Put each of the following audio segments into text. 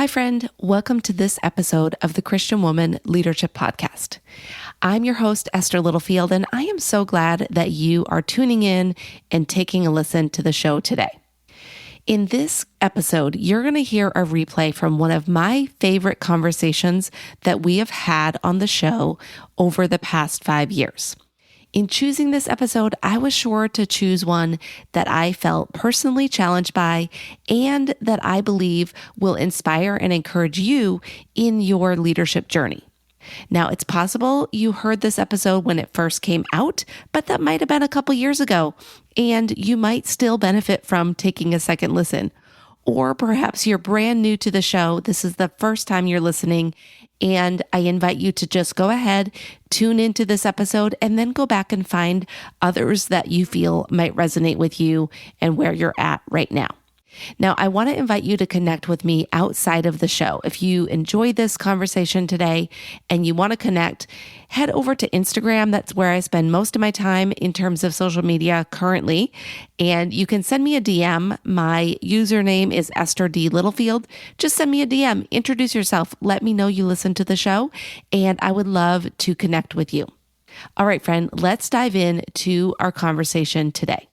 Hi, friend. Welcome to this episode of the Christian Woman Leadership Podcast. I'm your host, Esther Littlefield, and I am so glad that you are tuning in and taking a listen to the show today. In this episode, you're going to hear a replay from one of my favorite conversations that we have had on the show over the past 5 years. In choosing this episode, I was sure to choose one that I felt personally challenged by and that I believe will inspire and encourage you in your leadership journey. Now, it's possible you heard this episode when it first came out, but that might have been a couple years ago, and you might still benefit from taking a second listen. Or perhaps you're brand new to the show. This is the first time you're listening, and I invite you to just go ahead, tune into this episode, and then go back and find others that you feel might resonate with you and where you're at right now. Now, I want to invite you to connect with me outside of the show. If you enjoyed this conversation today and you want to connect, head over to Instagram. That's where I spend most of my time in terms of social media currently. And you can send me a DM. My username is Esther D. Littlefield. Just send me a DM. Introduce yourself. Let me know you listen to the show, and I would love to connect with you. All right, friend, let's dive in to our conversation today.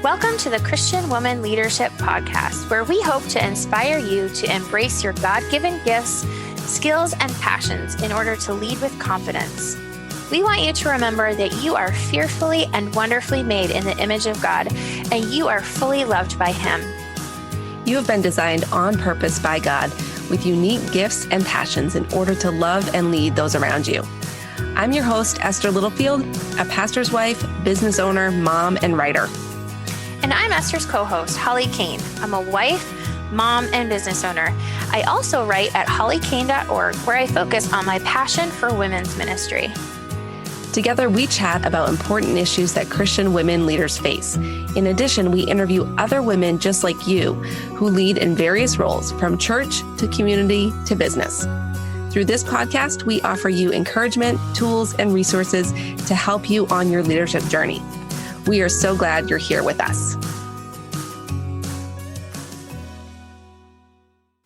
Welcome to the Christian Woman Leadership Podcast, where we hope to inspire you to embrace your God-given gifts, skills, and passions in order to lead with confidence. We want you to remember that you are fearfully and wonderfully made in the image of God, and you are fully loved by Him. You have been designed on purpose by God with unique gifts and passions in order to love and lead those around you. I'm your host, Esther Littlefield, a pastor's wife, business owner, mom, and writer. And I'm Esther's co-host, Holly Kane. I'm a wife, mom, and business owner. I also write at hollykane.org, where I focus on my passion for women's ministry. Together, we chat about important issues that Christian women leaders face. In addition, we interview other women just like you who lead in various roles, from church to community to business. Through this podcast, we offer you encouragement, tools, and resources to help you on your leadership journey. We are so glad you're here with us.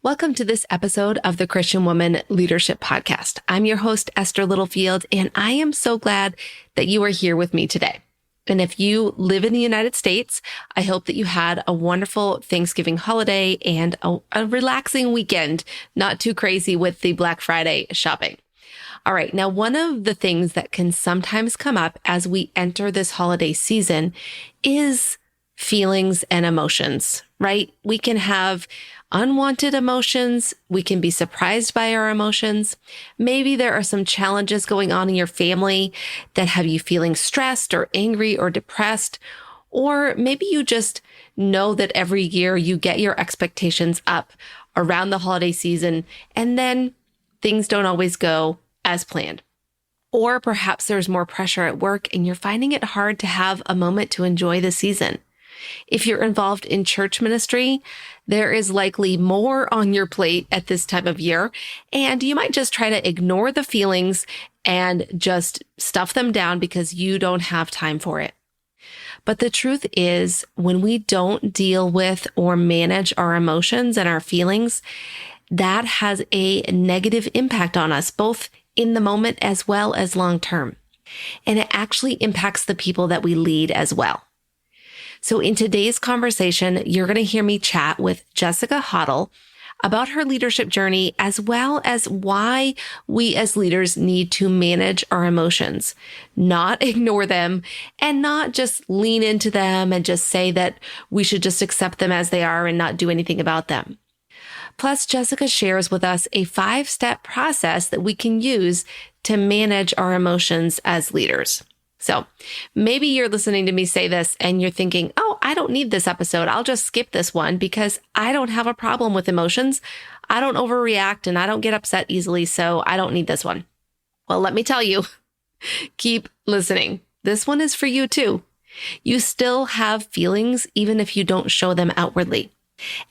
Welcome to this episode of the Christian Woman Leadership Podcast. I'm your host, Esther Littlefield, and I am so glad that you are here with me today. And if you live in the United States, I hope that you had a wonderful Thanksgiving holiday and a relaxing weekend, not too crazy with the Black Friday shopping. All right. Now, one of the things that can sometimes come up as we enter this holiday season is feelings and emotions, right? We can have unwanted emotions. We can be surprised by our emotions. Maybe there are some challenges going on in your family that have you feeling stressed or angry or depressed. Or maybe you just know that every year you get your expectations up around the holiday season, and then things don't always go as planned. Or perhaps there's more pressure at work and you're finding it hard to have a moment to enjoy the season. If you're involved in church ministry, there is likely more on your plate at this time of year, and you might just try to ignore the feelings and just stuff them down because you don't have time for it. But the truth is, when we don't deal with or manage our emotions and our feelings, that has a negative impact on us, both in the moment as well as long term. And it actually impacts the people that we lead as well. So in today's conversation, you're going to hear me chat with Jessica Hottle about her leadership journey, as well as why we as leaders need to manage our emotions, not ignore them, and not just lean into them and just say that we should just accept them as they are and not do anything about them. Plus, Jessica shares with us a 5-step process that we can use to manage our emotions as leaders. So maybe you're listening to me say this and you're thinking, oh, I don't need this episode. I'll just skip this one because I don't have a problem with emotions. I don't overreact and I don't get upset easily, so I don't need this one. Well, let me tell you, keep listening. This one is for you too. You still have feelings even if you don't show them outwardly.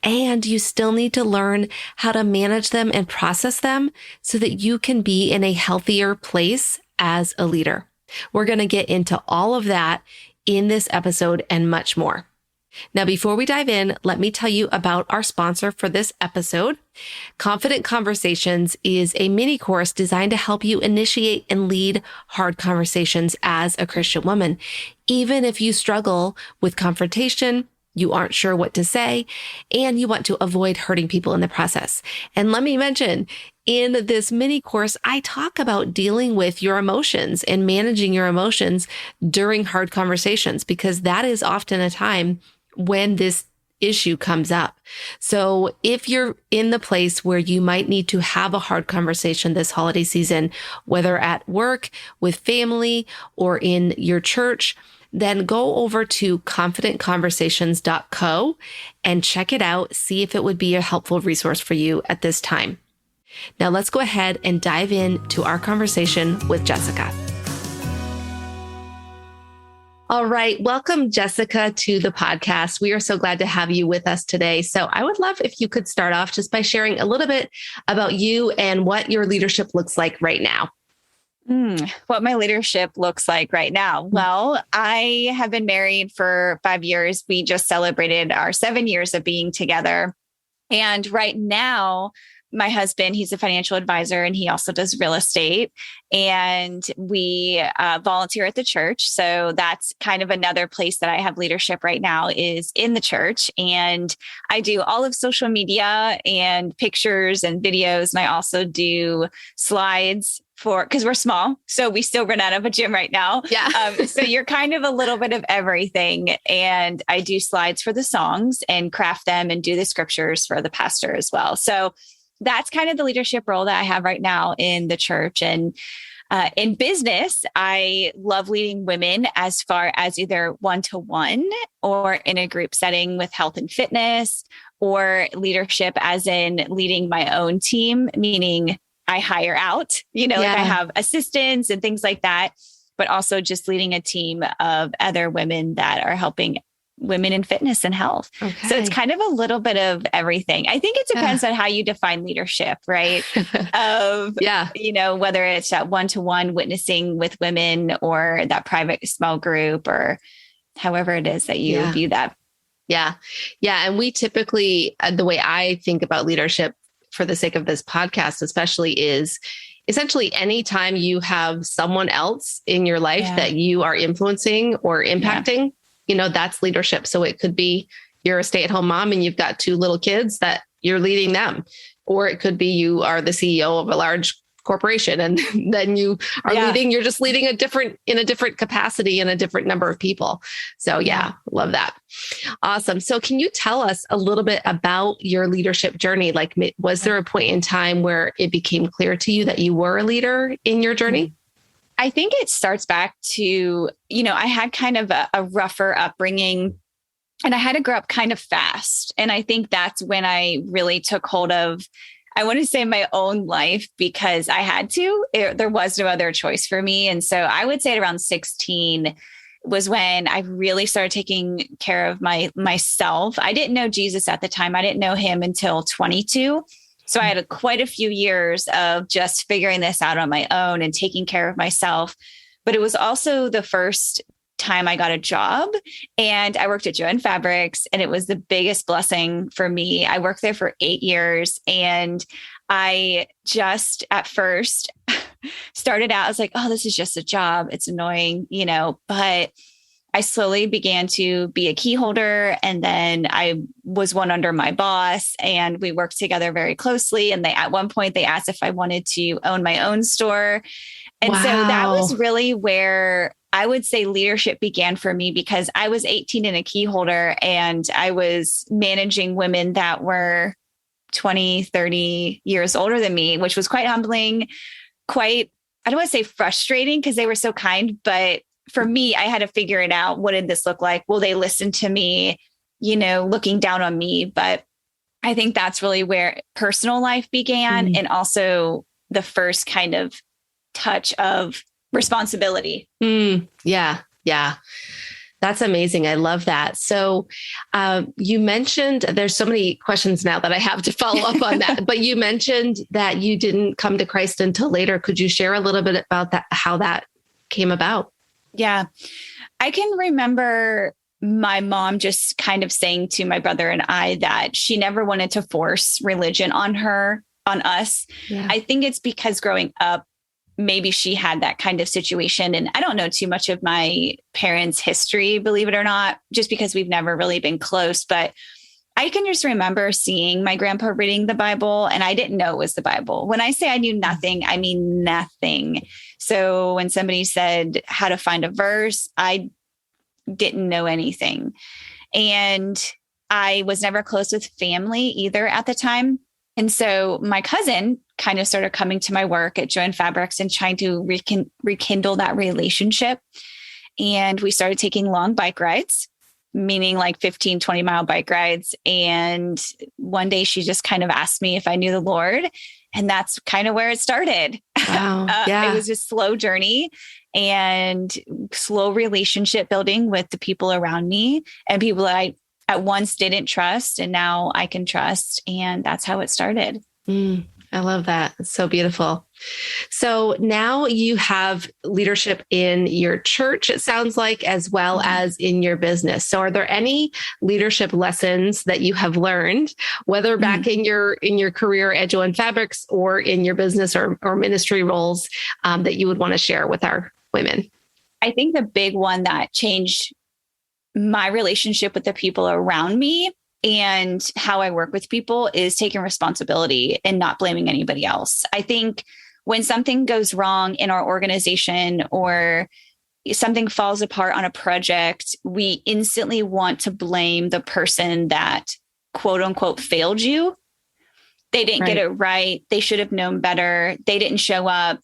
And you still need to learn how to manage them and process them so that you can be in a healthier place as a leader. We're going to get into all of that in this episode and much more. Now, before we dive in, let me tell you about our sponsor for this episode. Confident Conversations is a mini course designed to help you initiate and lead hard conversations as a Christian woman. Even if you struggle with confrontation, you aren't sure what to say, and you want to avoid hurting people in the process. And let me mention, in this mini course, I talk about dealing with your emotions and managing your emotions during hard conversations, because that is often a time when this issue comes up. So if you're in the place where you might need to have a hard conversation this holiday season, whether at work, with family, or in your church, then go over to confidentconversations.co and check it out. See if it would be a helpful resource for you at this time. Now let's go ahead and dive into our conversation with Jessica. All right. Welcome, Jessica, to the podcast. We are so glad to have you with us today. So I would love if you could start off just by sharing a little bit about you and what your leadership looks like right now. What my leadership looks like right now. Well, I have been married for 5 years. We just celebrated our 7 years of being together. And right now, my husband, he's a financial advisor and he also does real estate. And we volunteer at the church. So that's kind of another place that I have leadership right now is in the church. And I do all of social media and pictures and videos. And I also do slides because we're small. So we still run out of a gym right now. Yeah. So you're kind of a little bit of everything. And I do slides for the songs and craft them and do the scriptures for the pastor as well. So that's kind of the leadership role that I have right now in the church. And in business, I love leading women as far as either one-to-one or in a group setting with health and fitness, or leadership as in leading my own team, meaning I hire out, like I have assistants and things like that, but also just leading a team of other women that are helping women in fitness and health. Okay. So it's kind of a little bit of everything. I think it depends on how you define leadership, right? Whether it's that one-to-one witnessing with women or that private small group or however it is that you view that. Yeah. Yeah. And we typically, the way I think about leadership for the sake of this podcast, especially, is essentially anytime you have someone else in your life that you are influencing or impacting, that's leadership. So it could be you're a stay-at-home mom and you've got 2 little kids that you're leading them, or it could be you are the CEO of a large corporation and then you are you're just leading in a different capacity and a different number of people. So love that. Awesome. So can you tell us a little bit about your leadership journey? Like, was there a point in time where it became clear to you that you were a leader in your journey? I think it starts back to, I had kind of a rougher upbringing and I had to grow up kind of fast. And I think that's when I really took hold of, I want to say, my own life, because I had to. There was no other choice for me. And so I would say at around 16 was when I really started taking care of myself. I didn't know Jesus at the time. I didn't know him until 22. So I had quite a few years of just figuring this out on my own and taking care of myself. But it was also the first time I got a job, and I worked at Joann Fabrics, and it was the biggest blessing for me. I worked there for 8 years, and I just at first started out, I was like, oh, this is just a job. It's annoying, but I slowly began to be a key holder. And then I was one under my boss, and we worked together very closely. And at one point they asked if I wanted to own my own store. And so that was really where I would say leadership began for me, because I was 18 and a key holder, and I was managing women that were 20, 30 years older than me, which was quite humbling, I don't want to say frustrating because they were so kind, but for me, I had to figure it out. What did this look like? Will they listen to me, looking down on me? But I think that's really where personal life began, and also the first kind of touch of responsibility. Yeah. That's amazing. I love that. So you mentioned, there's so many questions now that I have to follow up on that, but you mentioned that you didn't come to Christ until later. Could you share a little bit about that, how that came about? Yeah, I can remember my mom just kind of saying to my brother and I that she never wanted to force religion on us. Yeah. I think it's because growing up, maybe she had that kind of situation. And I don't know too much of my parents' history, believe it or not, just because we've never really been close. But I can just remember seeing my grandpa reading the Bible, and I didn't know it was the Bible. When I say I knew nothing, I mean nothing. So when somebody said how to find a verse, I didn't know anything. And I was never close with family either at the time. And so my cousin kind of started coming to my work at Joann Fabrics and trying to rekindle that relationship. And we started taking long bike rides, meaning like 15, 20-mile bike rides. And one day she just kind of asked me if I knew the Lord. And that's kind of where it started. Wow. Yeah. It was a slow journey and slow relationship building with the people around me and people that I at once didn't trust. And now I can trust. And that's how it started. I love that. It's so beautiful. So now you have leadership in your church, it sounds like, as well as in your business. So are there any leadership lessons that you have learned, whether back in your career at Joann Fabrics or in your business or ministry roles, that you would want to share with our women? I think the big one that changed my relationship with the people around me and how I work with people is taking responsibility and not blaming anybody else. I think when something goes wrong in our organization or something falls apart on a project, we instantly want to blame the person that quote unquote failed you. They didn't get it right. They should have known better. They didn't show up.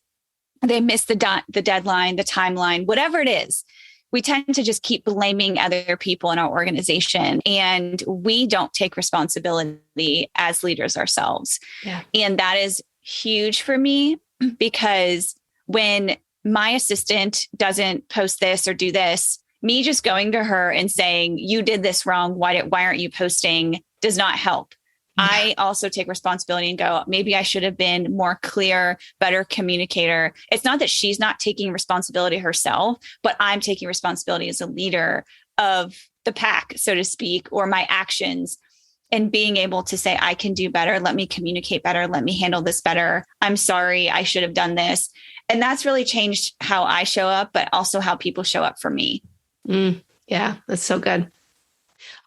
They missed the deadline, the timeline, whatever it is. We tend to just keep blaming other people in our organization, and we don't take responsibility as leaders ourselves. Yeah. And that is huge for me, because when my assistant doesn't post this or do this, me just going to her and saying, you did this wrong, why aren't you posting, does not help. I also take responsibility and go, maybe I should have been more clear, better communicator. It's not that she's not taking responsibility herself, but I'm taking responsibility as a leader of the pack, so to speak, or my actions, and being able to say, I can do better. Let me communicate better. Let me handle this better. I'm sorry. I should have done this. And that's really changed how I show up, but also how people show up for me. Yeah, that's so good.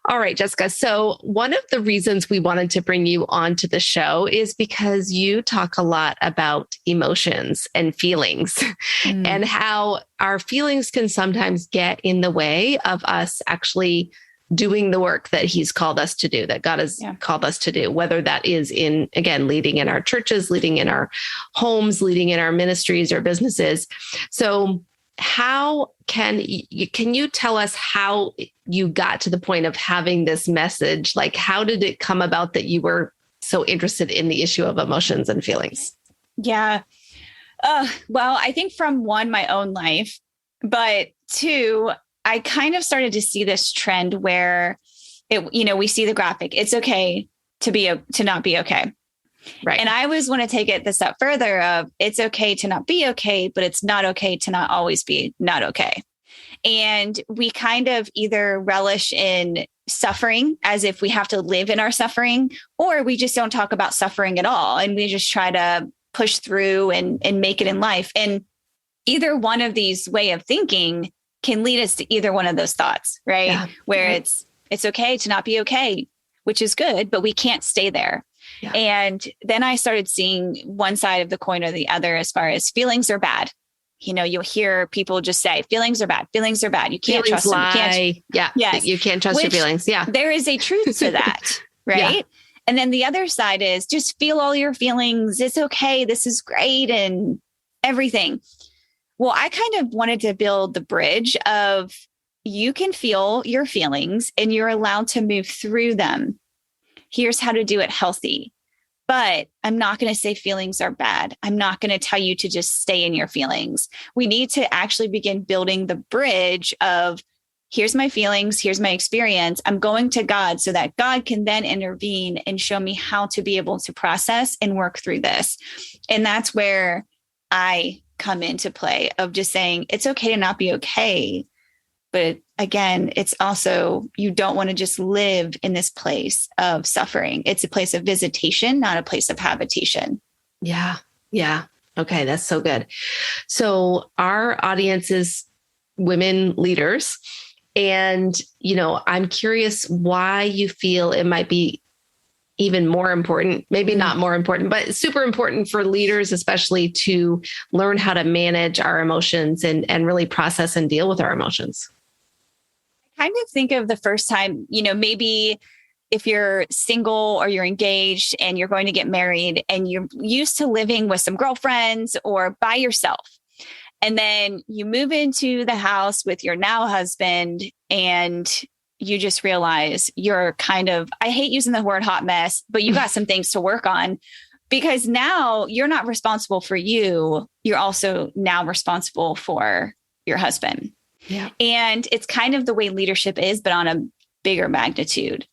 All right, Jessica. So one of the reasons we wanted to bring you onto the show is because you talk a lot about emotions and feelings and how our feelings can sometimes get in the way of us actually doing the work that he's called us to do, that God has called us to do, whether that is in, again, leading in our churches, leading in our homes, leading in our ministries or businesses. So how can you tell us how you got to the point of having this message? Like, how did it come about that you were so interested in the issue of emotions and feelings? Yeah. Well, I think from one, my own life, but two, I kind of started to see this trend where we see the graphic. It's okay to not be okay. Right. And I always want to take it the step further of it's okay to not be okay, but it's not okay to not always be not okay. And we kind of either relish in suffering as if we have to live in our suffering, or we just don't talk about suffering at all. And we just try to push through and make it in life. And either one of these way of thinking can lead us to either one of those thoughts, right? Yeah. Where it's okay to not be okay, which is good, but we can't stay there. Yeah. And then I started seeing one side of the coin or the other as far as feelings are bad. You'll hear people just say feelings are bad. Feelings are bad. You can't feelings trust lie. them. You can't. Yeah. Yes. You can't trust your feelings. Yeah. There is a truth to that. Right. Yeah. And then the other side is just feel all your feelings. It's okay. This is great. And everything. Well, I kind of wanted to build the bridge of you can feel your feelings and you're allowed to move through them. Here's how to do it healthy. But I'm not going to say feelings are bad. I'm not going to tell you to just stay in your feelings. We need to actually begin building the bridge of here's my feelings, here's my experience. I'm going to God so that God can then intervene and show me how to be able to process and work through this. And that's where I come into play of just saying it's okay to not be okay, but again, it's also, you don't want to just live in this place of suffering. It's a place of visitation, not a place of habitation. Yeah. Yeah. Okay. That's so good. So our audience is women leaders. And, I'm curious why you feel it might be even more important, maybe not more important, but super important for leaders, especially to learn how to manage our emotions and really process and deal with our emotions. I kind of think of the first time, maybe if you're single or you're engaged and you're going to get married and you're used to living with some girlfriends or by yourself. And then you move into the house with your now husband and you just realize you're kind of, I hate using the word hot mess, but you got some things to work on because now you're not responsible for you. You're also now responsible for your husband. Yeah. And it's kind of the way leadership is, but on a bigger magnitude.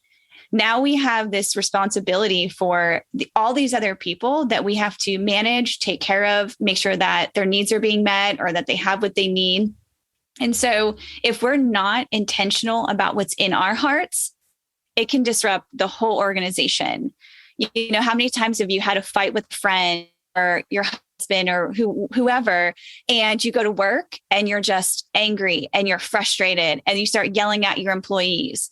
Now we have this responsibility for all these other people that we have to manage, take care of, make sure that their needs are being met or that they have what they need. And so if we're not intentional about what's in our hearts, it can disrupt the whole organization. How many times have you had a fight with a friend or your husband or whoever, and you go to work and you're just angry and you're frustrated and you start yelling at your employees?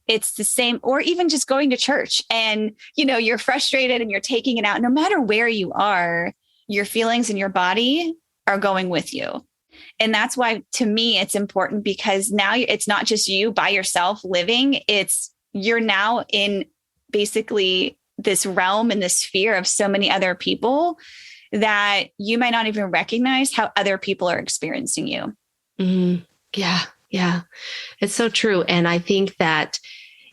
It's the same, or even just going to church and, you're frustrated and you're taking it out. No matter where you are, your feelings and your body are going with you. And that's why, to me, it's important because now it's not just you by yourself living. You're now in basically this realm and this sphere of so many other people that you might not even recognize how other people are experiencing you. Mm-hmm. Yeah. Yeah. It's so true. And I think that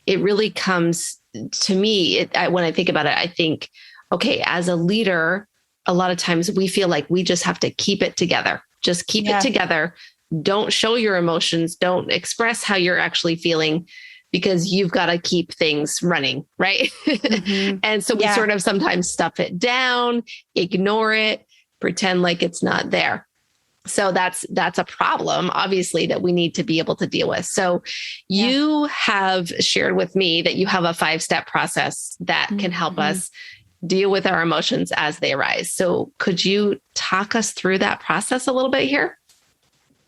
it really comes to me, when I think about it, I think, okay, as a leader, a lot of times we feel like we just have to keep it together. Just keep it together. Don't show your emotions. Don't express how you're actually feeling because you've got to keep things running. Right. Mm-hmm. And so we sort of sometimes stuff it down, ignore it, pretend like it's not there. So that's a problem, obviously, that we need to be able to deal with. So you have shared with me that you have a 5-step process that can help us deal with our emotions as they arise. So could you talk us through that process a little bit here?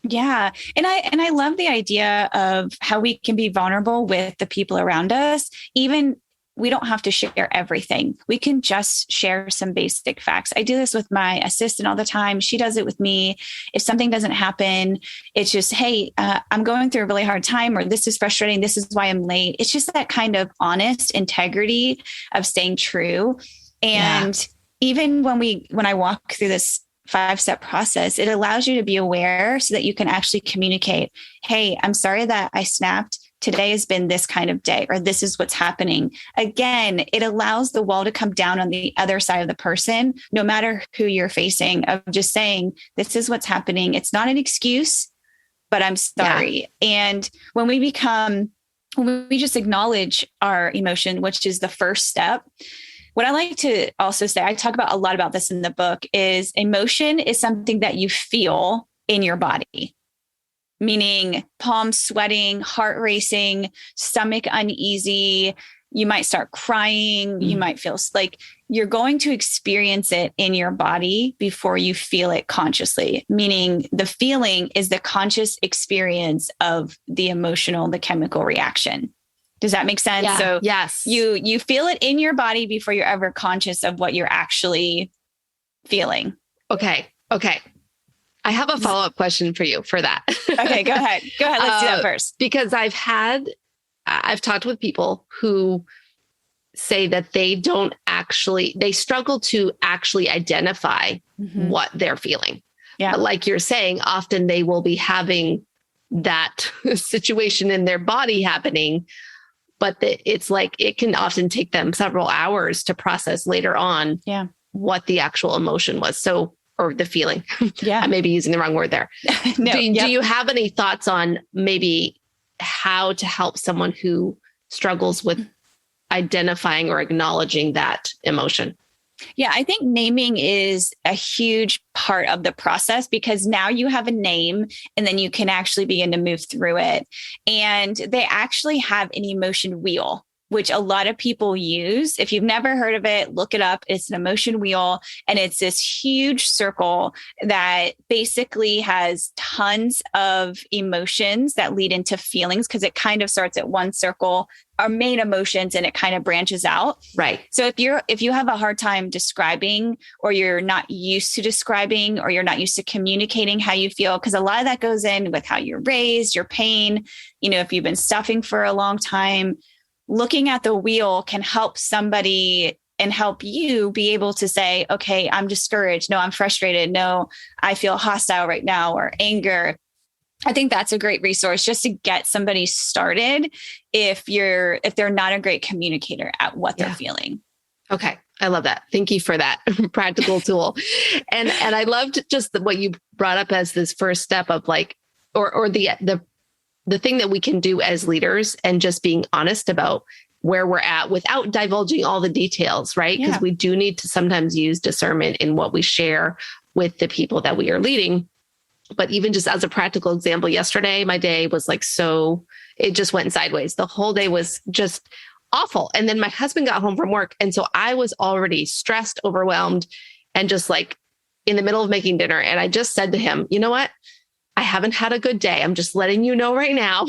Yeah. And I love the idea of how we can be vulnerable with the people around us. Even we don't have to share everything. We can just share some basic facts. I do this with my assistant all the time. She does it with me. If something doesn't happen, it's just, hey, I'm going through a really hard time, or this is frustrating. This is why I'm late. It's just that kind of honest integrity of staying true. And even when I walk through this 5-step process, it allows you to be aware so that you can actually communicate, hey, I'm sorry that I snapped. Today has been this kind of day, or this is what's happening. Again, it allows the wall to come down on the other side of the person, no matter who you're facing, of just saying, this is what's happening. It's not an excuse, but I'm sorry. Yeah. And when we just acknowledge our emotion, which is the first step, what I like to also say, I talk about a lot about this in the book, is emotion is something that you feel in your body. Meaning palms sweating, heart racing, stomach uneasy. You might start crying. You might feel like you're going to experience it in your body before you feel it consciously. Meaning the feeling is the conscious experience of the chemical reaction. Does that make sense? Yeah. So yes, you feel it in your body before you're ever conscious of what you're actually feeling. Okay. I have a follow-up question for you for that. Okay, go ahead. Let's do that first. Because I've talked with people who say that they struggle to actually identify what they're feeling. Yeah. But like you're saying, often they will be having that situation in their body happening, but it's like, it can often take them several hours to process later on what the actual emotion was. So, or the feeling. Yeah. I may be using the wrong word there. No, do you have any thoughts on maybe how to help someone who struggles with identifying or acknowledging that emotion? Yeah, I think naming is a huge part of the process because now you have a name and then you can actually begin to move through it. And they actually have an emotion wheel, which a lot of people use. If you've never heard of it, look it up. It's an emotion wheel, and it's this huge circle that basically has tons of emotions that lead into feelings because it kind of starts at one circle, our main emotions, and it kind of branches out. Right. So if you have a hard time describing, or you're not used to describing, or you're not used to communicating how you feel, because a lot of that goes in with how you're raised, your pain, if you've been stuffing for a long time, looking at the wheel can help somebody and help you be able to say, okay, I'm discouraged. No, I'm frustrated. No, I feel hostile right now, or anger. I think that's a great resource just to get somebody started if they're not a great communicator at what they're feeling. Okay. I love that. Thank you for that practical tool. And I loved just what you brought up as this first step of like, or the thing that we can do as leaders, and just being honest about where we're at without divulging all the details, right? Because we do need to sometimes use discernment in what we share with the people that we are leading. But even just as a practical example, yesterday, my day was like, it just went sideways. The whole day was just awful. And then my husband got home from work. And so I was already stressed, overwhelmed, and just like in the middle of making dinner. And I just said to him, you know what? I haven't had a good day. I'm just letting you know right now,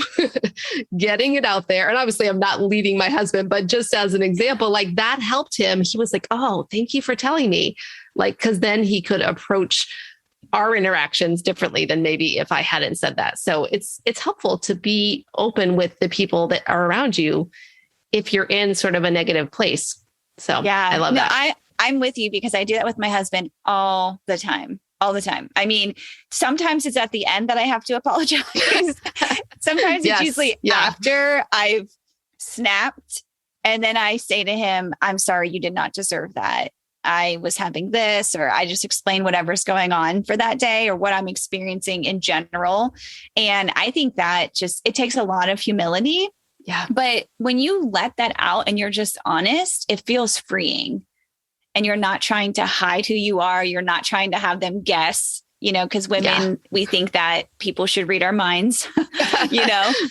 getting it out there. And obviously I'm not leading my husband, but just as an example, like that helped him. He was like, oh, thank you for telling me. Like, cause then he could approach our interactions differently than maybe if I hadn't said that. So it's helpful to be open with the people that are around you if you're in sort of a negative place. So yeah, I love that. I'm with you because I do that with my husband all the time. I mean, sometimes it's at the end that I have to apologize. Sometimes it's usually after I've snapped. And then I say to him, I'm sorry, you did not deserve that. I was having this, or I just explain whatever's going on for that day or what I'm experiencing in general. And I think that it takes a lot of humility. Yeah. But when you let that out and you're just honest, it feels freeing. And you're not trying to hide who you are. You're not trying to have them guess, because women, we think that people should read our minds,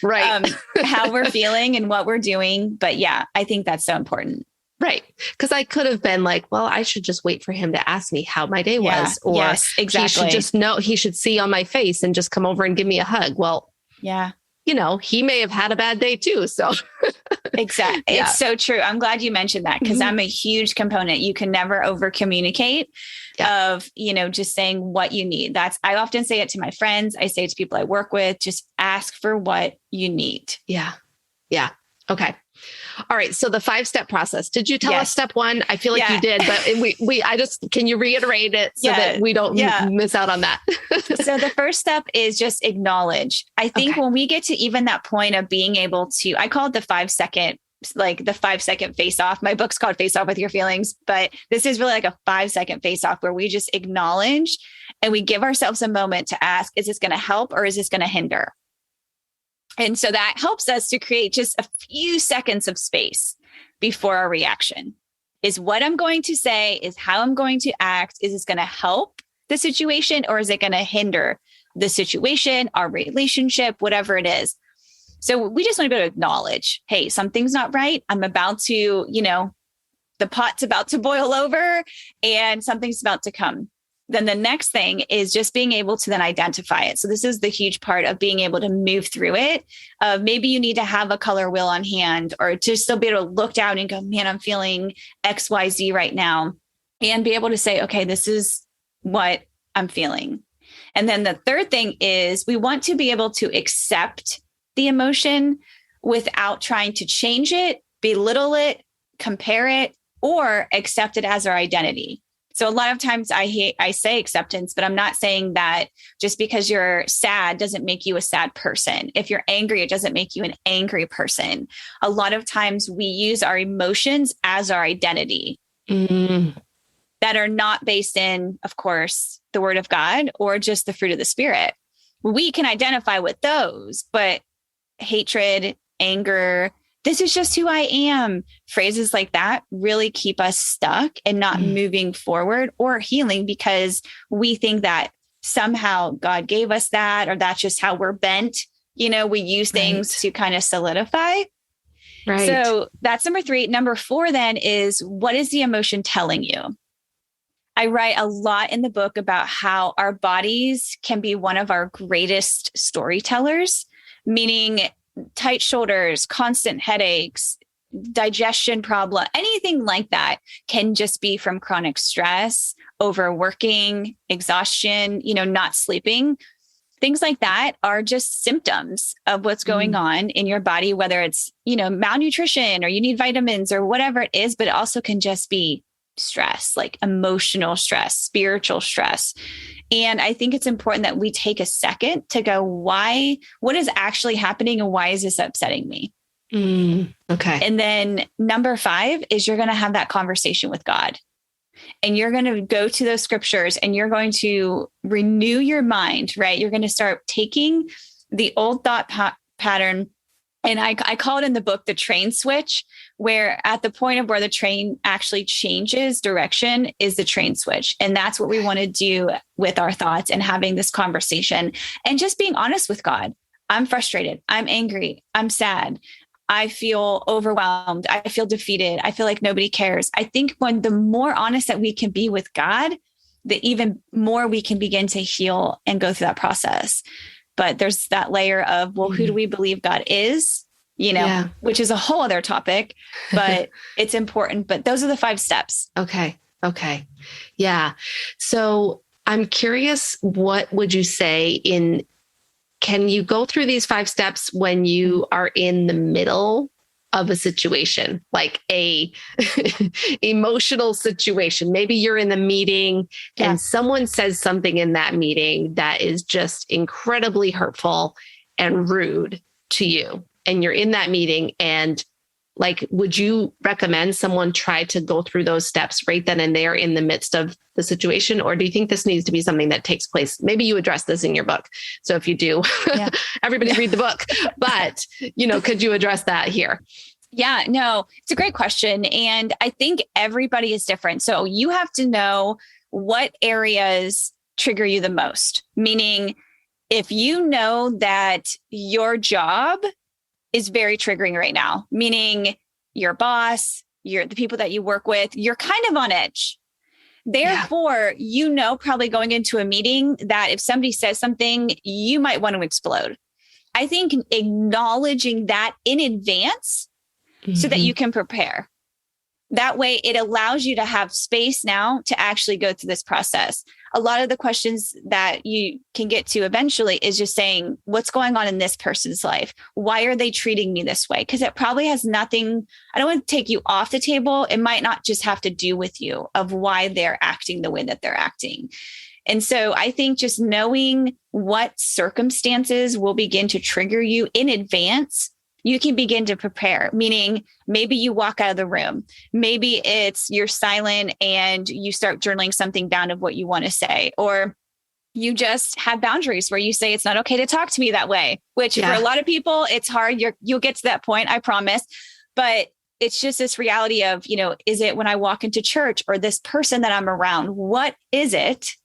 right. How we're feeling and what we're doing. But yeah, I think that's so important. Right. Because I could have been like, well, I should just wait for him to ask me how my day was. Or yes, exactly. He should just know, he should see on my face and just come over and give me a hug. Well, yeah. He may have had a bad day too. So exactly. Yeah. It's so true. I'm glad you mentioned that because I'm a huge component. You can never over communicate of, just saying what you need. I often say it to my friends. I say it to people I work with, just ask for what you need. Yeah. Yeah. Okay. All right. So the 5-step process, did you tell us step 1? I feel like you did, but can you reiterate it so that we don't miss out on that? So the first step is just acknowledge. I think when we get to even that point of being able to, I call it the 5-second, like the 5-second face off. My book's called Face Off with Your Feelings, but this is really like a 5-second face off where we just acknowledge and we give ourselves a moment to ask, is this going to help or is this going to hinder? And so that helps us to create just a few seconds of space before our reaction. Is what I'm going to say, is how I'm going to act, is this going to help the situation or is it going to hinder the situation, our relationship, whatever it is? So we just want to be able to acknowledge, hey, something's not right. I'm about to, the pot's about to boil over and something's about to come. Then the next thing is just being able to then identify it. So this is the huge part of being able to move through it. Maybe you need to have a color wheel on hand or to still be able to look down and go, man, I'm feeling XYZ right now. And be able to say, okay, this is what I'm feeling. And then the third thing is we want to be able to accept the emotion without trying to change it, belittle it, compare it, or accept it as our identity. So a lot of times I say acceptance, but I'm not saying that just because you're sad doesn't make you a sad person. If you're angry, it doesn't make you an angry person. A lot of times we use our emotions as our identity that are not based in, of course, the word of God or just the fruit of the spirit. We can identify with those, but hatred, anger, this is just who I am. Phrases like that really keep us stuck and not moving forward or healing, because we think that somehow God gave us that, or that's just how we're bent. We use things to kind of solidify. Right. So that's number 3. Number 4 then is, what is the emotion telling you? I write a lot in the book about how our bodies can be one of our greatest storytellers, meaning tight shoulders, constant headaches, digestion problem, anything like that can just be from chronic stress, overworking, exhaustion, not sleeping. Things like that are just symptoms of what's going on in your body, whether it's, malnutrition or you need vitamins or whatever it is, but it also can just be stress, like emotional stress, spiritual stress. And I think it's important that we take a second to go, what is actually happening and why is this upsetting me? Okay. And then number 5 is, you're going to have that conversation with God, and you're going to go to those scriptures and you're going to renew your mind, right? You're going to start taking the old thought pattern. And I call it in the book, the train switch, where at the point of where the train actually changes direction is the train switch. And that's what we want to do with our thoughts and having this conversation and just being honest with God. I'm frustrated. I'm angry. I'm sad. I feel overwhelmed. I feel defeated. I feel like nobody cares. I think the more honest that we can be with God, the even more we can begin to heal and go through that process. But there's that layer of, well, who do we believe God is? Which is a whole other topic, but it's important. But those are the 5 steps. Okay. Yeah. So I'm curious, what would you say can you go through these 5 steps when you are in the middle of a situation, like a emotional situation? Maybe you're in the meeting and someone says something in that meeting that is just incredibly hurtful and rude to you. And you're in that meeting, and would you recommend someone try to go through those steps right then and there in the midst of the situation? Or do you think this needs to be something that takes place? Maybe you address this in your book. So if you do, everybody read the book, but could you address that here? Yeah, no, it's a great question. And I think everybody is different. So you have to know what areas trigger you the most. Meaning, if you know that your job is very triggering right now, meaning your boss, the people that you work with, you're kind of on edge. Therefore, probably going into a meeting that if somebody says something, you might want to explode. I think acknowledging that in advance so that you can prepare. That way it allows you to have space now to actually go through this process. A lot of the questions that you can get to eventually is just saying, what's going on in this person's life? Why are they treating me this way? Because it probably has nothing, I don't want to take you off the table. It might not just have to do with you of why they're acting the way that they're acting. And so I think just knowing what circumstances will begin to trigger you in advance, you can begin to prepare, meaning maybe you walk out of the room. Maybe it's you're silent and you start journaling something down of what you want to say, or you just have boundaries where you say, it's not okay to talk to me that way, which for a lot of people, it's hard. You'll get to that point, I promise. But it's just this reality of, is it when I walk into church or this person that I'm around? What is it?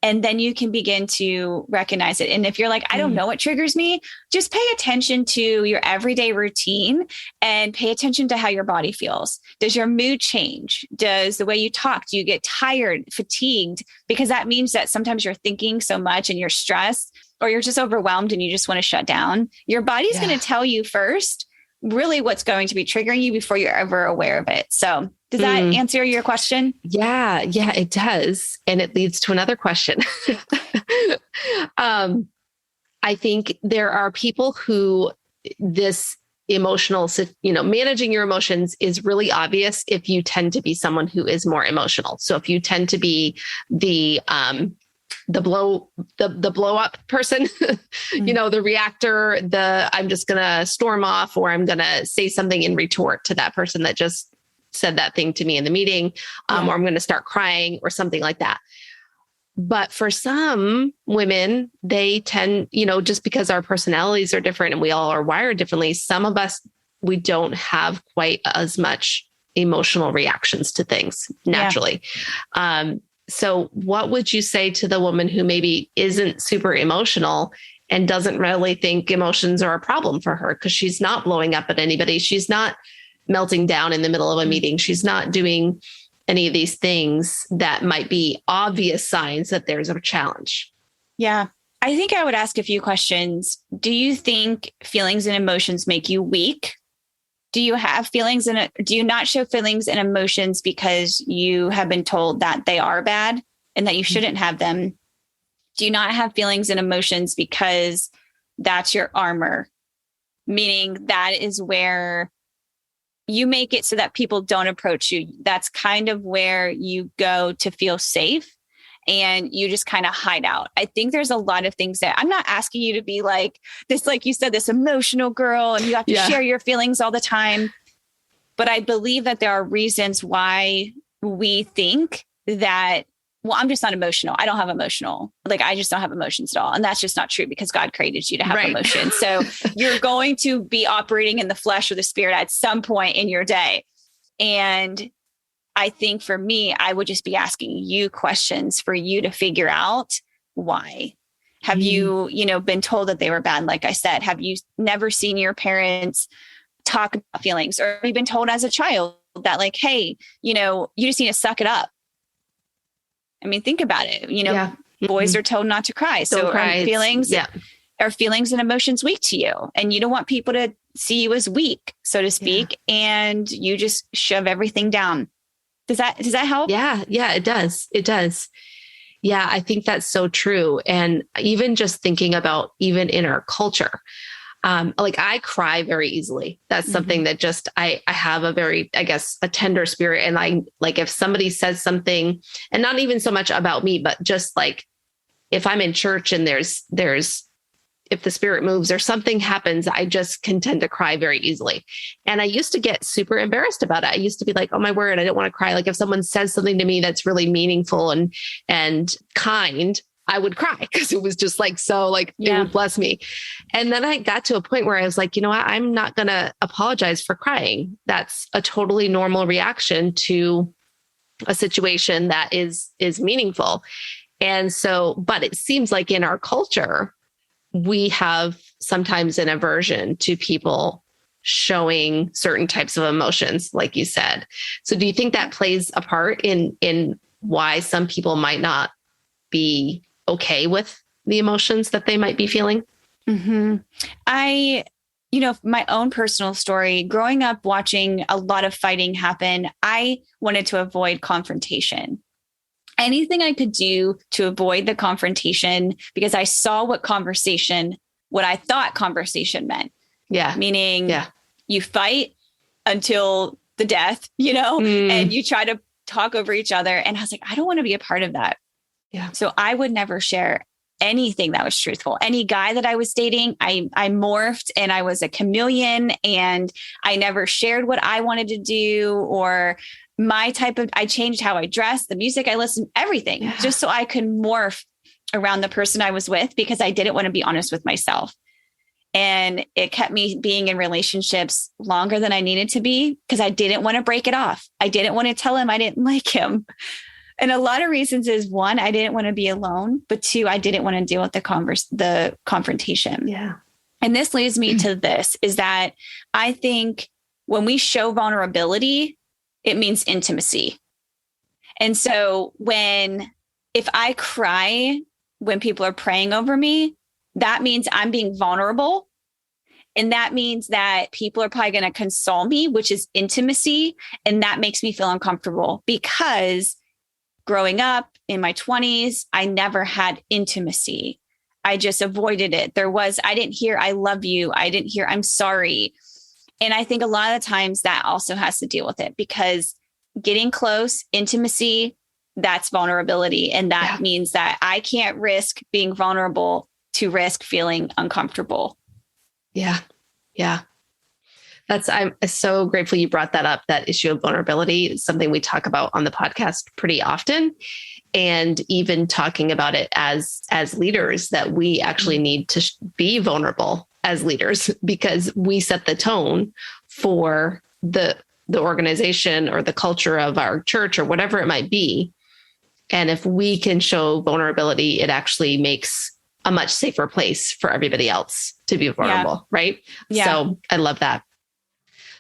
And then you can begin to recognize it. And if you're like, I don't know what triggers me, just pay attention to your everyday routine and pay attention to how your body feels. Does your mood change? Does the way you talk, do you get tired, fatigued? Because that means that sometimes you're thinking so much and you're stressed, or you're just overwhelmed and you just want to shut down. Your body's going to tell you first really what's going to be triggering you before you're ever aware of it. So does that answer your question? Yeah, it does. And it leads to another question. I think there are people who this emotional, managing your emotions is really obvious if you tend to be someone who is more emotional. So if you tend to be the blow up person, the reactor, I'm just going to storm off, or I'm going to say something in retort to that person that just said that thing to me in the meeting, or I'm going to start crying or something like that. But for some women, they tend, just because our personalities are different and we all are wired differently, some of us we don't have quite as much emotional reactions to things naturally. Yeah. So what would you say to the woman who maybe isn't super emotional and doesn't really think emotions are a problem for her because she's not blowing up at anybody? She's not melting down in the middle of a meeting. She's not doing any of these things that might be obvious signs that there's a challenge. Yeah. I think I would ask a few questions. Do you think feelings and emotions make you weak? Do you have feelings and do you not show feelings and emotions because you have been told that they are bad and that you shouldn't have them? Do you not have feelings and emotions because that's your armor? Meaning that is where you make it so that people don't approach you. That's kind of where you go to feel safe and you just kind of hide out. I think there's a lot of things that I'm not asking you to be like this, like you said, this emotional girl and you have to share your feelings all the time. But I believe that there are reasons why we think that, well, I'm just not emotional. I don't have emotional. Like, I just don't have emotions at all. And that's just not true because God created you to have emotions. So you're going to be operating in the flesh or the spirit at some point in your day. And I think for me, I would just be asking you questions for you to figure out why. Have you, been told that they were bad? Like I said, have you never seen your parents talk about feelings, or have you been told as a child that like, hey, you just need to suck it up? I mean, think about it. Boys are told not to cry. So are feelings and emotions weak to you? And you don't want people to see you as weak, so to speak. And you just shove everything down. Does that help? Yeah, it does. It does. Yeah, I think that's so true. And even just thinking about even in our culture, like I cry very easily. That's something that just, I have a very, I guess, a tender spirit. And I like if somebody says something, and not even so much about me, but just like if I'm in church and there's if the spirit moves or something happens, I just can tend to cry very easily. And I used to get super embarrassed about it. I used to be like, oh my word, I don't want to cry. Like if someone says something to me that's really meaningful and kind, I would cry because it was just like, so like it would bless me. And then I got to a point where I was like, you know what? I'm not going to apologize for crying. That's a totally normal reaction to a situation that is meaningful. And so, but it seems like in our culture, we have sometimes an aversion to people showing certain types of emotions, like you said. So do you think that plays a part in why some people might not be okay with the emotions that they might be feeling? Mm-hmm. My own personal story, growing up watching a lot of fighting happen, I wanted to avoid confrontation. Anything I could do to avoid the confrontation, because I saw what I thought conversation meant. Yeah. Meaning you fight until the death, and you try to talk over each other. And I was like, I don't want to be a part of that. Yeah. So I would never share anything that was truthful. Any guy that I was dating, I morphed and I was a chameleon, and I never shared what I wanted to do or I changed how I dressed, the music I listened, everything, just so I could morph around the person I was with, because I didn't want to be honest with myself. And it kept me being in relationships longer than I needed to be because I didn't want to break it off. I didn't want to tell him I didn't like him. And a lot of reasons is, one, I didn't want to be alone, but two, I didn't want to deal with the confrontation. Yeah. And this leads me to this, is that I think when we show vulnerability, it means intimacy. And so if I cry when people are praying over me, that means I'm being vulnerable. And that means that people are probably going to console me, which is intimacy. And that makes me feel uncomfortable, because growing up in my 20s, I never had intimacy. I just avoided it. I didn't hear, I love you. I didn't hear, I'm sorry. And I think a lot of times that also has to deal with it, because getting close, intimacy, that's vulnerability. And that means that I can't risk being vulnerable to risk feeling uncomfortable. Yeah. Yeah. I'm so grateful you brought that up. That issue of vulnerability is something we talk about on the podcast pretty often. And even talking about it as leaders, that we actually need to be vulnerable as leaders, because we set the tone for the organization or the culture of our church or whatever it might be. And if we can show vulnerability, it actually makes a much safer place for everybody else to be vulnerable. Right. Yeah. So I love that.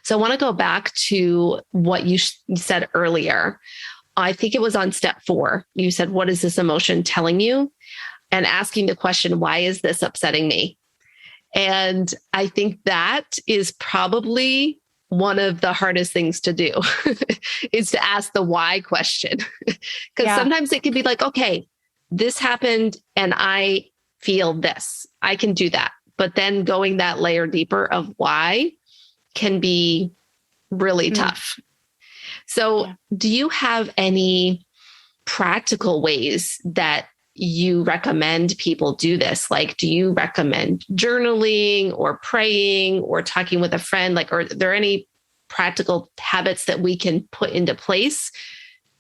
So I want to go back to what you said earlier. I think it was on step 4. You said, what is this emotion telling you? And asking the question, why is this upsetting me? And I think that is probably one of the hardest things to do is to ask the why question. Because sometimes it can be like, okay, this happened and I feel this, I can do that. But then going that layer deeper of why can be really tough. So do you have any practical ways that you recommend people do this? Like, do you recommend journaling or praying or talking with a friend? Like, are there any practical habits that we can put into place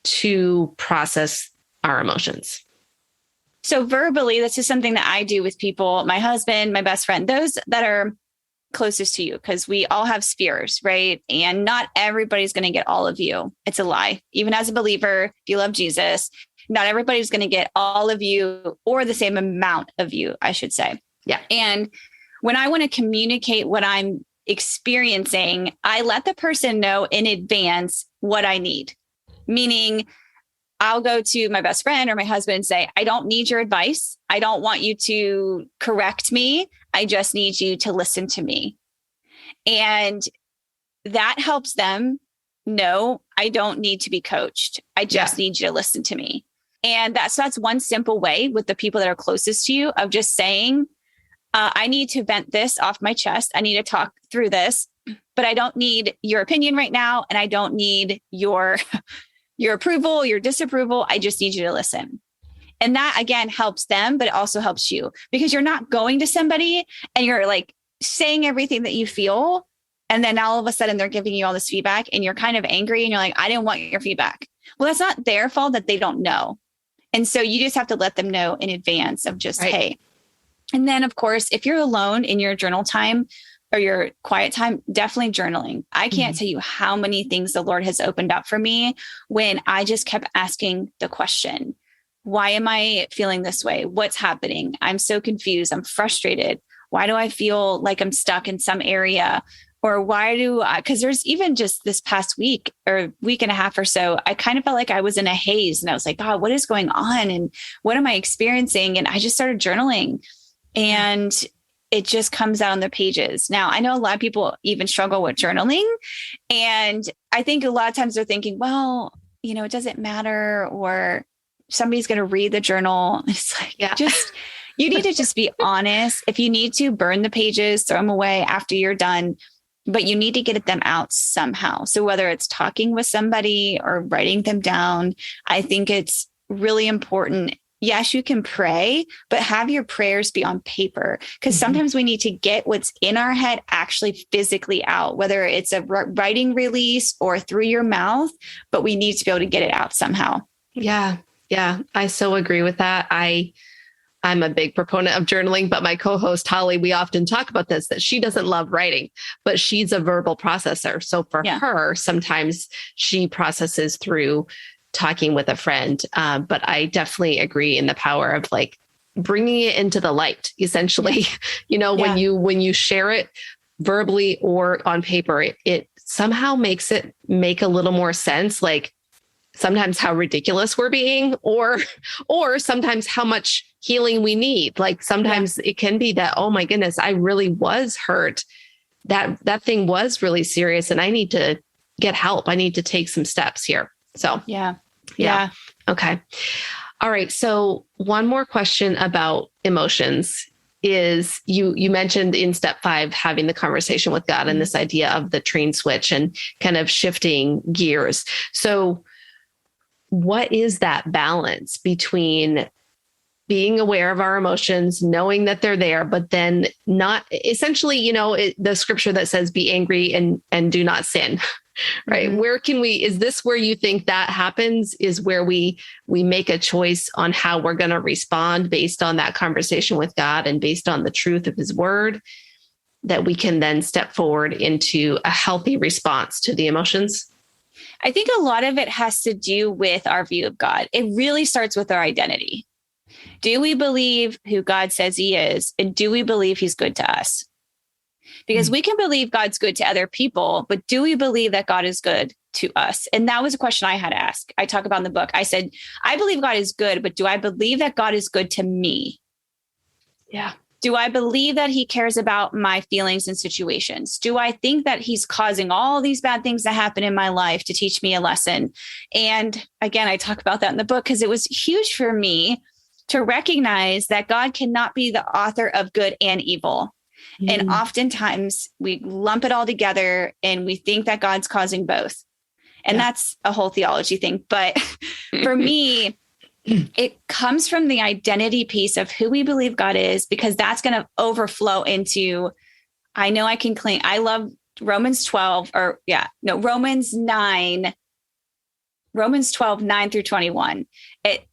to process our emotions? So verbally, this is something that I do with people, my husband, my best friend, those that are closest to you, because we all have spheres, right? And not everybody's going to get all of you. It's a lie. Even as a believer, if you love Jesus, not everybody's going to get all of you or the same amount of you, I should say. Yeah. And when I want to communicate what I'm experiencing, I let the person know in advance what I need. Meaning, I'll go to my best friend or my husband and say, I don't need your advice. I don't want you to correct me. I just need you to listen to me. And that helps them know I don't need to be coached. I just need you to listen to me. And that's one simple way with the people that are closest to you of just saying, I need to vent this off my chest. I need to talk through this, but I don't need your opinion right now. And I don't need your approval, your disapproval. I just need you to listen. And that again helps them, but it also helps you because you're not going to somebody and you're like saying everything that you feel. And then all of a sudden they're giving you all this feedback and you're kind of angry and you're like, I didn't want your feedback. Well, that's not their fault that they don't know. And so you just have to let them know in advance of just, hey. And then of course, if you're alone in your journal time or your quiet time, definitely journaling. I can't tell you how many things the Lord has opened up for me when I just kept asking the question, why am I feeling this way? What's happening? I'm so confused. I'm frustrated. Why do I feel like I'm stuck in some area? Or why because there's even just this past week or week and a half or so, I kind of felt like I was in a haze and I was like, God, what is going on? And what am I experiencing? And I just started journaling and it just comes out on the pages. Now, I know a lot of people even struggle with journaling. And I think a lot of times they're thinking, well, it doesn't matter or somebody's going to read the journal. It's like, you need to just be honest. If you need to burn the pages, throw them away after you're done. But you need to get them out somehow. So whether it's talking with somebody or writing them down, I think it's really important. Yes, you can pray, but have your prayers be on paper because sometimes we need to get what's in our head actually physically out, whether it's a writing release or through your mouth, but we need to be able to get it out somehow. Yeah. Yeah. I so agree with that. I'm a big proponent of journaling, but my co-host Holly, we often talk about this, that she doesn't love writing, but she's a verbal processor. So for her, sometimes she processes through talking with a friend. But I definitely agree in the power of like bringing it into the light, essentially, when you share it verbally or on paper, it somehow makes it make a little more sense. Like sometimes how ridiculous we're being, or sometimes how much healing we need. Like sometimes it can be that, oh my goodness, I really was hurt. That thing was really serious and I need to get help. I need to take some steps here. So yeah. Okay. All right. So one more question about emotions is you mentioned in step 5, having the conversation with God and this idea of the train switch and kind of shifting gears. So what is that balance between being aware of our emotions, knowing that they're there, but then not essentially, the scripture that says be angry and do not sin, right? Where is this where you think that happens is where we make a choice on how we're going to respond based on that conversation with God and based on the truth of his word? that we can then step forward into a healthy response to the emotions? I think a lot of it has to do with our view of God. It really starts with our identity. Do we believe who God says he is? And do we believe he's good to us? Because we can believe God's good to other people, but do we believe that God is good to us? And that was a question I had to ask. I talk about in the book. I said, I believe God is good, but do I believe that God is good to me? Yeah. Do I believe that he cares about my feelings and situations? Do I think that he's causing all these bad things to happen in my life to teach me a lesson? And again, I talk about that in the book because it was huge for me to recognize that God cannot be the author of good and evil. And oftentimes we lump it all together and we think that God's causing both. And that's a whole theology thing. But for me, it comes from the identity piece of who we believe God is, because that's going to overflow into, I know I can claim, I love Romans 12, 9 through 21.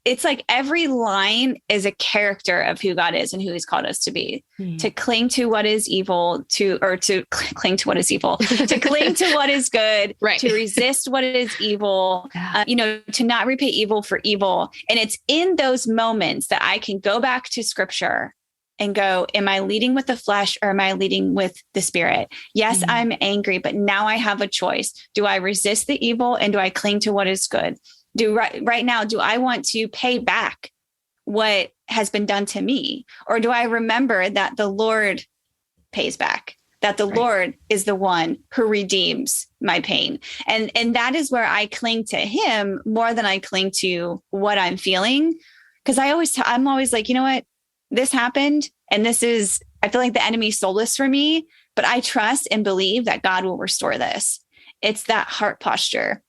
It's like every line is a character of who God is and who he's called us to be, to cling to what is evil, to cling to what is evil, to cling to what is good, right, to resist what is evil, to not repay evil for evil. And it's in those moments that I can go back to scripture and go, am I leading with the flesh or am I leading with the spirit? Yes, I'm angry, but now I have a choice. Do I resist the evil and do I cling to what is good? Right now, do I want to pay back what has been done to me? Or do I remember that the Lord pays back, that the Lord is the one who redeems my pain? And that is where I cling to him more than I cling to what I'm feeling. Because I'm always like, you know what? This happened. And I feel like the enemy stole this from me, but I trust and believe that God will restore this. It's that heart posture.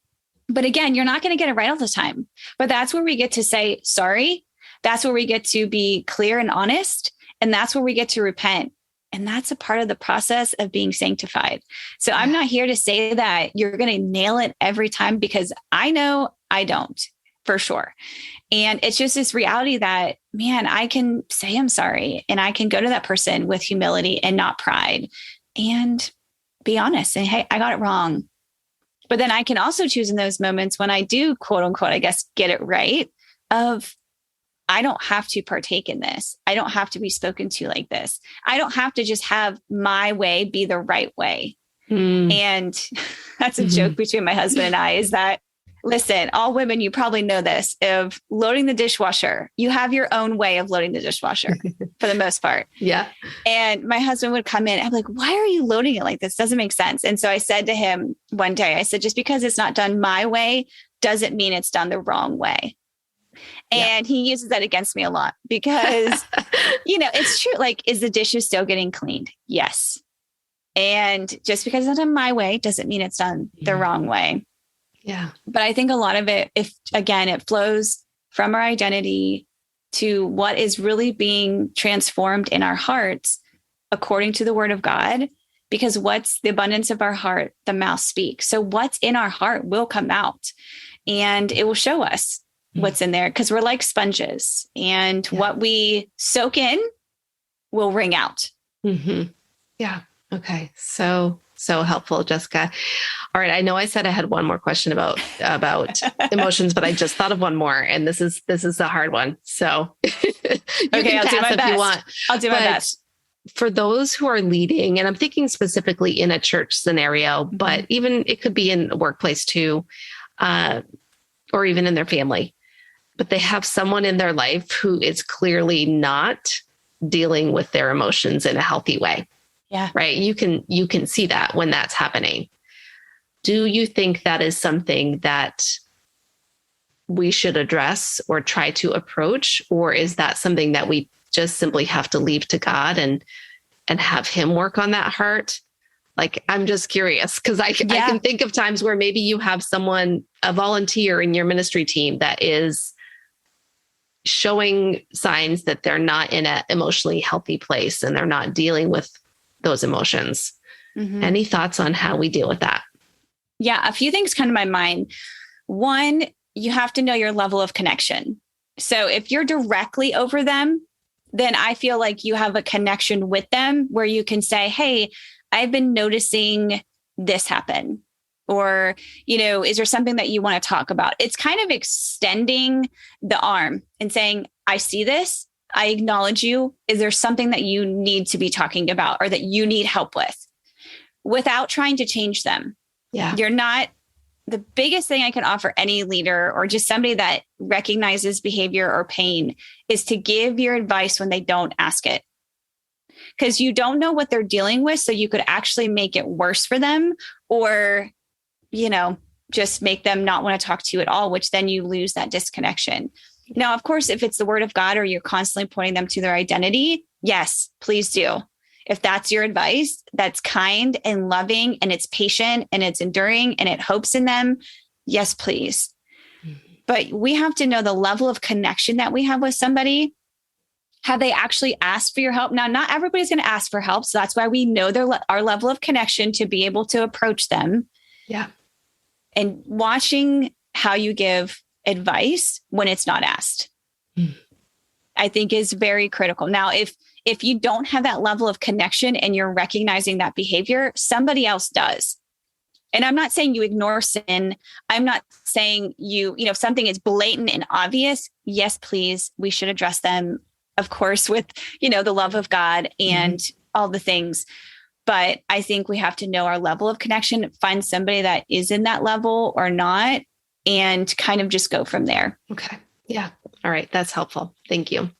But again, you're not going to get it right all the time, but that's where we get to say sorry. That's where we get to be clear and honest. And that's where we get to repent. And that's a part of the process of being sanctified. So I'm not here to say that you're going to nail it every time, because I know I don't, for sure. And it's just this reality that, man, I can say I'm sorry and I can go to that person with humility and not pride and be honest and, hey, I got it wrong. But then I can also choose in those moments when I do, quote unquote, I guess, get it right, of I don't have to partake in this. I don't have to be spoken to like this. I don't have to just have my way be the right way. And that's a joke between my husband and I, is that, listen, all women, you probably know this, of loading the dishwasher. You have your own way of loading the dishwasher for the most part. Yeah. And my husband would come in. I'm like, why are you loading it like this? Doesn't make sense. And so I said to him one day, I said, just because it's not done my way doesn't mean it's done the wrong way. And he uses that against me a lot because, it's true. Like, is the dishes still getting cleaned? Yes. And just because it's not done my way doesn't mean it's done the wrong way. Yeah. But I think a lot of it, it flows from our identity to what is really being transformed in our hearts according to the word of God, because what's the abundance of our heart, the mouth speaks. So what's in our heart will come out and it will show us what's in there, because we're like sponges, and what we soak in will ring out. Yeah. Okay. So helpful, Jessica. All right. I know I said I had one more question about emotions, but I just thought of one more, and this is a hard one. So okay, I'll do my best. I'll do my best. For those who are leading, and I'm thinking specifically in a church scenario, but even it could be in a workplace too, or even in their family, but they have someone in their life who is clearly not dealing with their emotions in a healthy way. Yeah. Right. You can see that when that's happening. Do you think that is something that we should address or try to approach? Or is that something that we just simply have to leave to God and have him work on that heart? Like, I'm just curious, because I can think of times where maybe you have someone, a volunteer in your ministry team, that is showing signs that they're not in an emotionally healthy place and they're not dealing with those emotions. Any thoughts on how we deal with that? Yeah, a few things come to my mind. One, you have to know your level of connection. So if you're directly over them, then I feel like you have a connection with them where you can say, hey, I've been noticing this happen. Or, is there something that you want to talk about? It's kind of extending the arm and saying, I see this. I acknowledge you. Is there something that you need to be talking about or that you need help with without trying to change them? Yeah. You're not the biggest thing I can offer any leader or just somebody that recognizes behavior or pain is to give your advice when they don't ask it. Because you don't know what they're dealing with. So you could actually make it worse for them or, just make them not want to talk to you at all, which then you lose that disconnection. Now, of course, if it's the word of God or you're constantly pointing them to their identity, yes, please do. If that's your advice, that's kind and loving and it's patient and it's enduring and it hopes in them, yes, please. But we have to know the level of connection that we have with somebody. Have they actually asked for your help? Now, not everybody's going to ask for help. So that's why we know our level of connection to be able to approach them. Yeah. And watching how you give advice when it's not asked, I think is very critical. Now, if you don't have that level of connection and you're recognizing that behavior, somebody else does. And I'm not saying you ignore sin. I'm not saying if something is blatant and obvious, yes, please, we should address them, of course, with, the love of God and all the things. But I think we have to know our level of connection, find somebody that is in that level or not, and kind of just go from there. Okay. Yeah. All right. That's helpful. Thank you.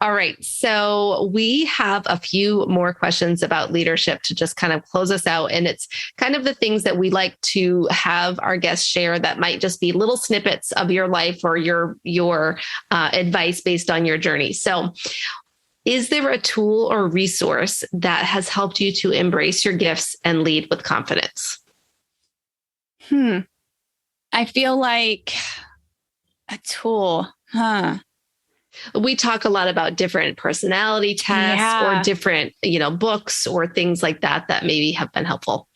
All right. So we have a few more questions about leadership to just kind of close us out. And it's kind of the things that we like to have our guests share that might just be little snippets of your life or your advice based on your journey. So is there a tool or resource that has helped you to embrace your gifts and lead with confidence? I feel like a tool, We talk a lot about different personality tests or different, books or things like that maybe have been helpful.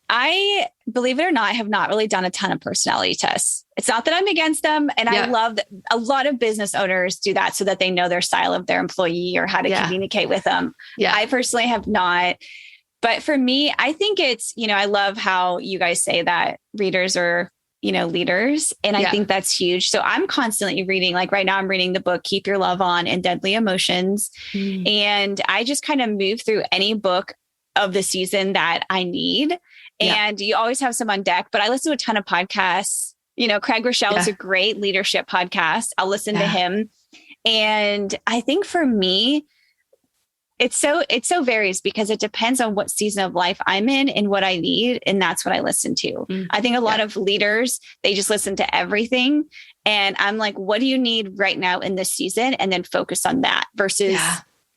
I, believe it or not, have not really done a ton of personality tests. It's not that I'm against them. And I love that a lot of business owners do that so that they know their style of their employee or how to communicate with them. Yeah. I personally have not. But for me, I think it's, I love how you guys say that readers are, leaders. And I think that's huge. So I'm constantly reading, like right now I'm reading the book, Keep Your Love On and Deadly Emotions. And I just kind of move through any book of the season that I need. And you always have some on deck, but I listen to a ton of podcasts. Craig Rochelle is a great leadership podcast. I'll listen to him. And I think for me, it so varies because it depends on what season of life I'm in and what I need. And that's what I listen to. I think a lot of leaders, they just listen to everything. And I'm like, what do you need right now in this season? And then focus on that versus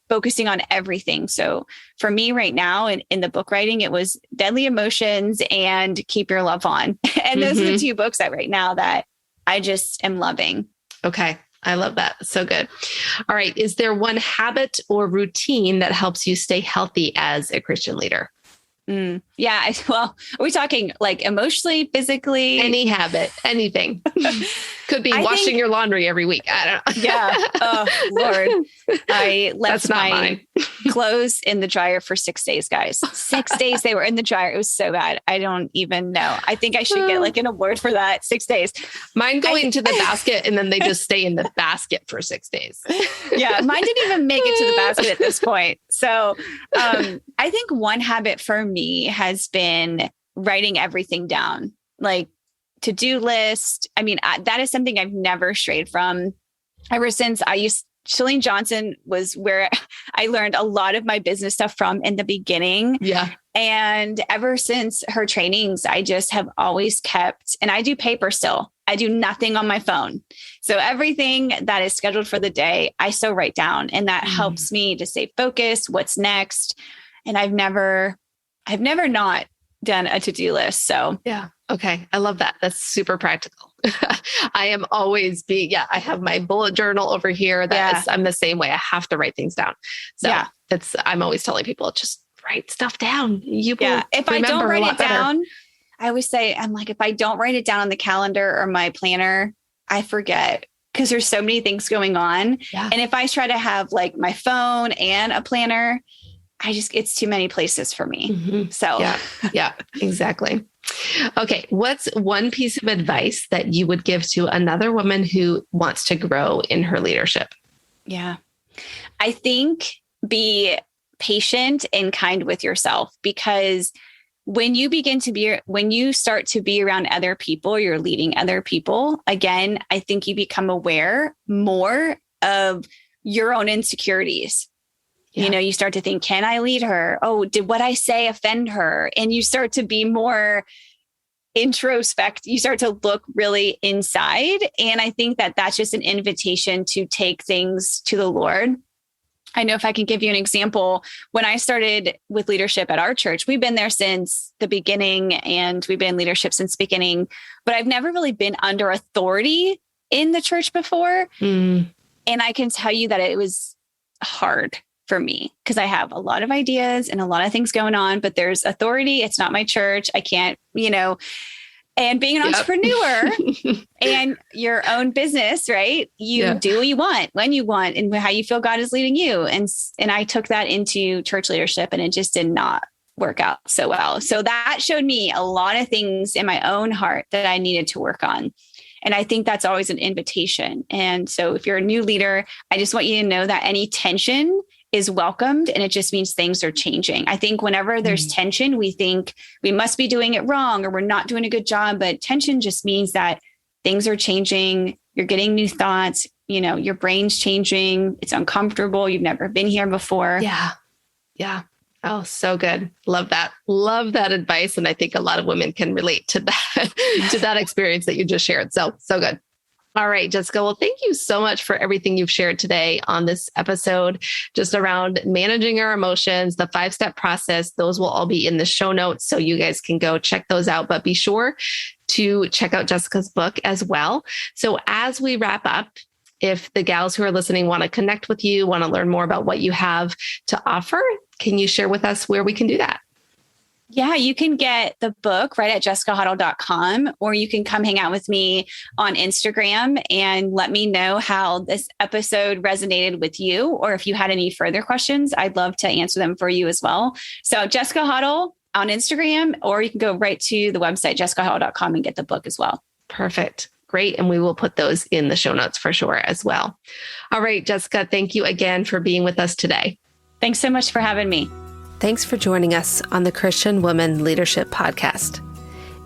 focusing on everything. So for me right now in the book writing, it was Deadly Emotions and Keep Your Love On. And those are the two books that right now that I just am loving. Okay. I love that. So good. All right. Is there one habit or routine that helps you stay healthy as a Christian leader? Yeah. Well, are we talking like emotionally, physically? Any habit, anything. Could be washing your laundry every week. I don't know. Yeah. Oh, Lord. I left my clothes in the dryer for 6 days, guys. 6 days they were in the dryer. It was so bad. I don't even know. I think I should get like an award for that. 6 days. Mine go into the basket and then they just stay in the basket for 6 days. Yeah. Mine didn't even make it to the basket at this point. So I think one habit for me has been writing everything down, like to-do list. I mean, that is something I've never strayed from ever since Chalene Johnson was where I learned a lot of my business stuff from in the beginning. Yeah. And ever since her trainings, I just have always kept, and I do paper still. I do nothing on my phone. So everything that is scheduled for the day, I still write down, and that helps me to stay focused. What's next? And I've never not done a to-do list. So yeah. Okay. I love that. That's super practical. I am always I have my bullet journal over here. I'm the same way. I have to write things down. So I'm always telling people, just write stuff down. If I don't write it down, I always say, I'm like, if I don't write it down on the calendar or my planner, I forget. because there's so many things going on. Yeah. And if I try to have like my phone and a planner, it's too many places for me. Mm-hmm. So yeah, exactly. Okay. What's one piece of advice that you would give to another woman who wants to grow in her leadership? Yeah. I think be patient and kind with yourself, because when you start to be around other people, you're leading other people. Again, I think you become aware more of your own insecurities. Yeah. You start to think, can I lead her? Oh, did what I say offend her? And you start to be more introspect. You start to look really inside. And I think that that's just an invitation to take things to the Lord. I know, if I can give you an example, when I started with leadership at our church, we've been there since the beginning and we've been in leadership since the beginning, but I've never really been under authority in the church before. And I can tell you that it was hard for me because I have a lot of ideas and a lot of things going on, but there's authority. It's not my church. I can't, and being an entrepreneur and your own business, right? You do what you want, when you want, and how you feel God is leading you. And I took that into church leadership and it just did not work out so well. So that showed me a lot of things in my own heart that I needed to work on. And I think that's always an invitation. And so if you're a new leader, I just want you to know that any tension is welcomed, and it just means things are changing. I think whenever there's tension, we think we must be doing it wrong or we're not doing a good job, but tension just means that things are changing. You're getting new thoughts, your brain's changing. It's uncomfortable. You've never been here before. Yeah. Yeah. Oh, so good. Love that. Love that advice. And I think a lot of women can relate to that, to that experience that you just shared. So good. All right, Jessica. Well, thank you so much for everything you've shared today on this episode, just around managing our emotions, the 5-step process. Those will all be in the show notes, so you guys can go check those out. But be sure to check out Jessica's book as well. So as we wrap up, if the gals who are listening want to connect with you, want to learn more about what you have to offer, can you share with us where we can do that? Yeah, you can get the book right at jessicahottle.com, or you can come hang out with me on Instagram and let me know how this episode resonated with you. Or if you had any further questions, I'd love to answer them for you as well. So Jessica Hottle on Instagram, or you can go right to the website, jessicahottle.com, and get the book as well. Perfect. Great. And we will put those in the show notes for sure as well. All right, Jessica, thank you again for being with us today. Thanks so much for having me. Thanks for joining us on the Christian Woman Leadership Podcast.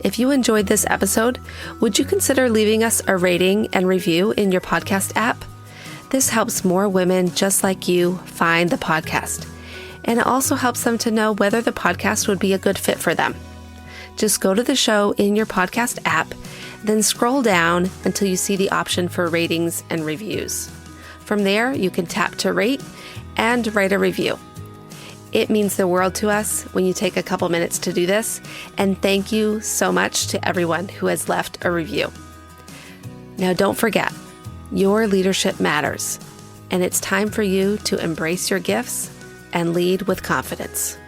If you enjoyed this episode, would you consider leaving us a rating and review in your podcast app? This helps more women just like you find the podcast, and it also helps them to know whether the podcast would be a good fit for them. Just go to the show in your podcast app, then scroll down until you see the option for ratings and reviews. From there, you can tap to rate and write a review. It means the world to us when you take a couple minutes to do this, and thank you so much to everyone who has left a review. Now, don't forget, your leadership matters, and it's time for you to embrace your gifts and lead with confidence.